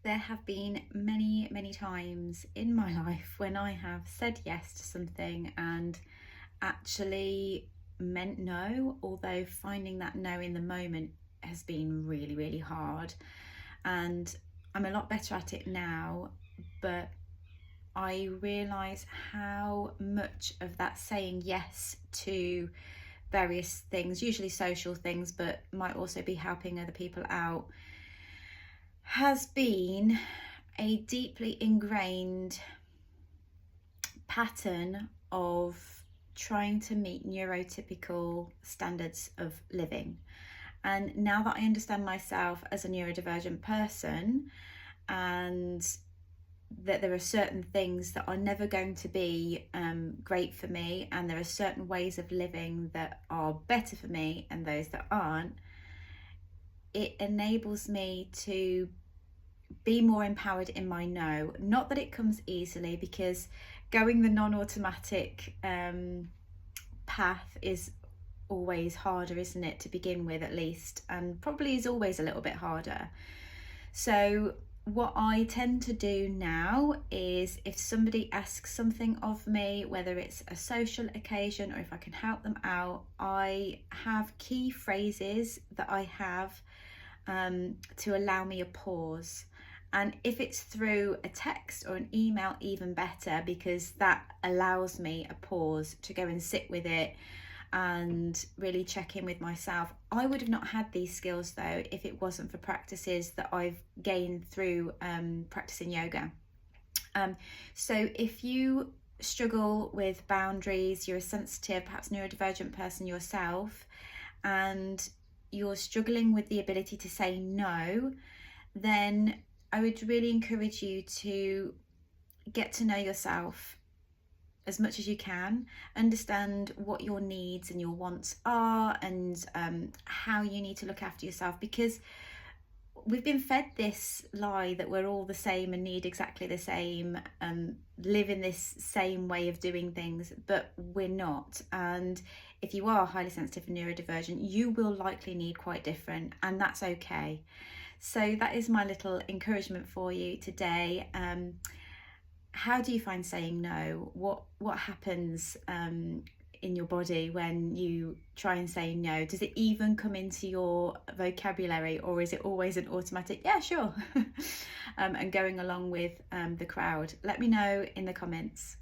There have been many, many times in my life when I have said yes to something and actually meant no, although finding that no in the moment has been really, really hard. And I'm a lot better at it now, but I realise how much of that saying yes to various things, usually social things, but might also be helping other people out, has been a deeply ingrained pattern of trying to meet neurotypical standards of living. And now that I understand myself as a neurodivergent person, and that there are certain things that are never going to be great for me, and there are certain ways of living that are better for me and those that aren't, it enables me to be more empowered in my no. Not that it comes easily, because going the non-automatic path is always harder, isn't it, to begin with, at least, and probably is always a little bit harder. So what I tend to do now is, if somebody asks something of me, whether it's a social occasion or if I can help them out, I have key phrases that I have to allow me a pause. And if it's through a text or an email, even better, because that allows me a pause to go and sit with it and really check in with myself. I would have not had these skills though if it wasn't for practices that I've gained through practicing yoga. So if you struggle with boundaries, you're a sensitive, perhaps neurodivergent person yourself, and you're struggling with the ability to say no, then I would really encourage you to get to know yourself as much as you can, understand what your needs and your wants are, and how you need to look after yourself, because we've been fed this lie that we're all the same and need exactly the same, live in this same way of doing things, but we're not. And if you are highly sensitive and neurodivergent, you will likely need quite different, and that's okay. So that is my little encouragement for you today. How do you find saying no? What happens in your body when you try and say no? Does it even come into your vocabulary, or is it always an automatic, yeah, sure, and going along with the crowd? Let me know in the comments.